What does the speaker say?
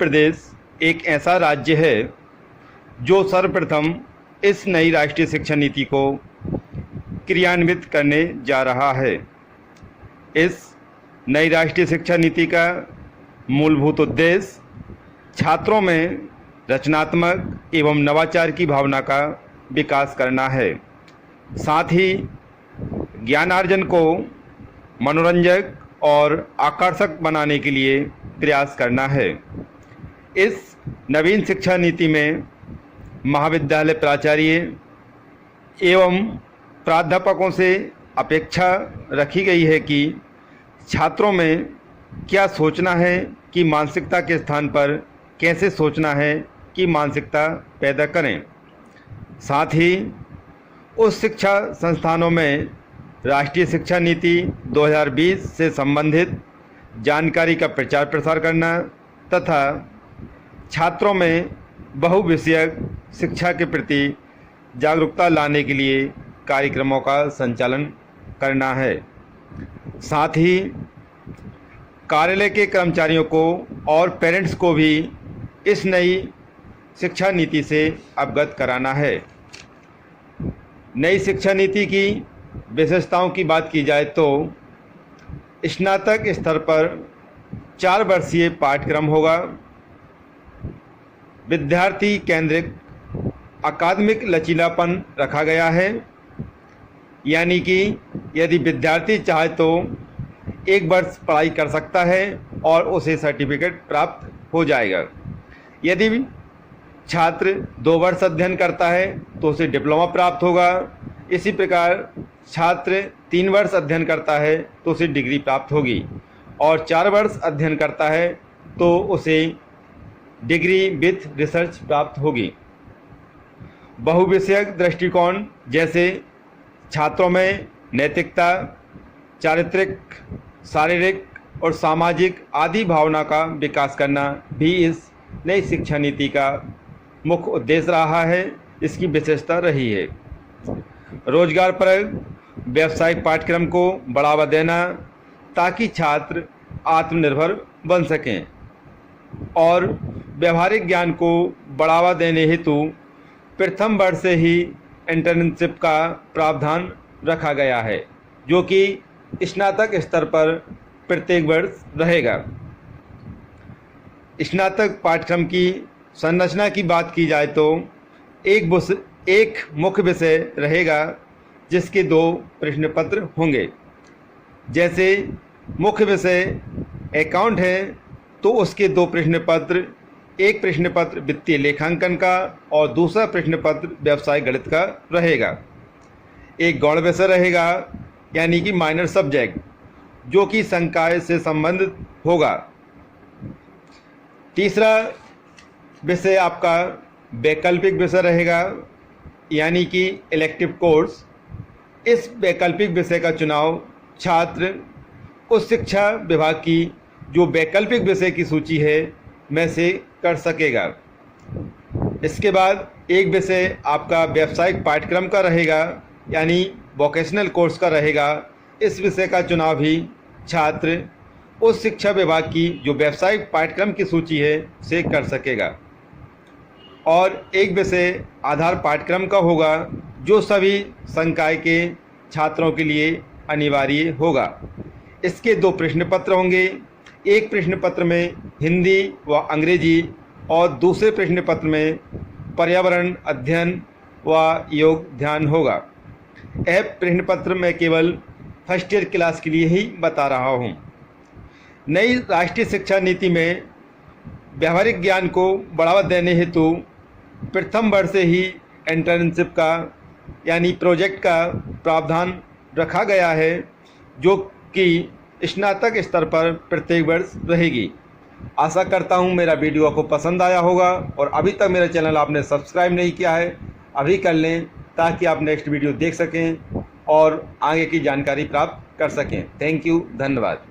प्रदेश एक ऐसा राज्य है जो सर्वप्रथम इस नई राष्ट्रीय शिक्षा नीति को क्रियान्वित करने जा रहा है। इस नई राष्ट्रीय शिक्षा नीति का मूलभूत उद्देश्य छात्रों में रचनात्मक एवं नवाचार की भावना का विकास करना है। साथ ही ज्ञानार्जन को मनोरंजक और आकर्षक बनाने के लिए प्रयास करना है। इस नवीन शिक्षा नीति में महाविद्यालय प्राचार्य एवं प्राध्यापकों से अपेक्षा रखी गई है कि छात्रों में क्या सोचना है कि मानसिकता के स्थान पर कैसे सोचना है कि मानसिकता पैदा करें। साथ ही उस शिक्षा संस्थानों में राष्ट्रीय शिक्षा नीति 2020 से संबंधित जानकारी का प्रचार प्रसार करना तथा छात्रों में बहुविषयक शिक्षा के प्रति जागरूकता लाने के लिए कार्यक्रमों का संचालन करना है। साथ ही कार्यालय के कर्मचारियों को और पेरेंट्स को भी इस नई शिक्षा नीति से अवगत कराना है। नई शिक्षा नीति की विशेषताओं की बात की जाए तो स्नातक स्तर पर 4 वर्षीय पाठ्यक्रम होगा। विद्यार्थी केंद्रित अकादमिक लचीलापन रखा गया है, यानी कि यदि विद्यार्थी चाहे तो 1 वर्ष पढ़ाई कर सकता है और उसे सर्टिफिकेट प्राप्त हो जाएगा। यदि छात्र 2 वर्ष अध्ययन करता है तो उसे डिप्लोमा प्राप्त होगा। इसी प्रकार छात्र 3 वर्ष अध्ययन करता है तो उसे डिग्री प्राप्त होगी और 4 वर्ष अध्ययन करता है तो उसे डिग्री विथ रिसर्च प्राप्त होगी। बहुविषयक दृष्टिकोण जैसे छात्रों में नैतिकता, चारित्रिक, शारीरिक और सामाजिक आदि भावना का विकास करना भी इस नई शिक्षा नीति का मुख्य उद्देश्य रहा है। इसकी विशेषता रही है रोजगारपरक व्यावसायिक पाठ्यक्रम को बढ़ावा देना ताकि छात्र आत्मनिर्भर बन सकें और व्यवहारिक ज्ञान को बढ़ावा देने हेतु प्रथम वर्ष से ही इंटर्नशिप का प्रावधान रखा गया है, जो कि स्नातक स्तर पर प्रत्येक वर्ष रहेगा। स्नातक पाठ्यक्रम की संरचना की बात की जाए तो एक मुख्य विषय रहेगा जिसके 2 प्रश्न पत्र होंगे। जैसे मुख्य विषय अकाउंट है तो उसके 2 प्रश्न पत्र, एक प्रश्न पत्र वित्तीय लेखांकन का और दूसरा प्रश्न पत्र व्यवसाय गणित का रहेगा। एक गौण विषय रहेगा यानी कि माइनर सब्जेक्ट, जो कि संकाय से संबंधित होगा। तीसरा विषय आपका वैकल्पिक विषय रहेगा यानी कि इलेक्टिव कोर्स। इस वैकल्पिक विषय का चुनाव छात्र उस शिक्षा विभाग की जो वैकल्पिक विषय की सूची है में से कर सकेगा। इसके बाद एक विषय आपका व्यावसायिक पाठ्यक्रम का रहेगा यानी वोकेशनल कोर्स का रहेगा। इस विषय का चुनाव भी छात्र उस शिक्षा विभाग की जो व्यावसायिक पाठ्यक्रम की सूची है से कर सकेगा। और एक विषय आधार पाठ्यक्रम का होगा जो सभी संकाय के छात्रों के लिए अनिवार्य होगा। इसके 2 प्रश्न पत्र होंगे। एक प्रश्न पत्र में हिंदी व अंग्रेजी और दूसरे प्रश्न पत्र में पर्यावरण अध्ययन व योग ध्यान होगा। यह प्रश्न पत्र मैं केवल फर्स्ट ईयर क्लास के लिए ही बता रहा हूँ। नई राष्ट्रीय शिक्षा नीति में व्यावहारिक ज्ञान को बढ़ावा देने हेतु प्रथम वर्ष से ही इंटर्नशिप का यानी प्रोजेक्ट का प्रावधान रखा गया है, जो कि स्नातक स्तर पर प्रत्येक वर्ष रहेगी। आशा करता हूँ मेरा वीडियो आपको पसंद आया होगा और अभी तक मेरा चैनल आपने सब्सक्राइब नहीं किया है अभी कर लें ताकि आप नेक्स्ट वीडियो देख सकें और आगे की जानकारी प्राप्त कर सकें। थैंक यू, धन्यवाद।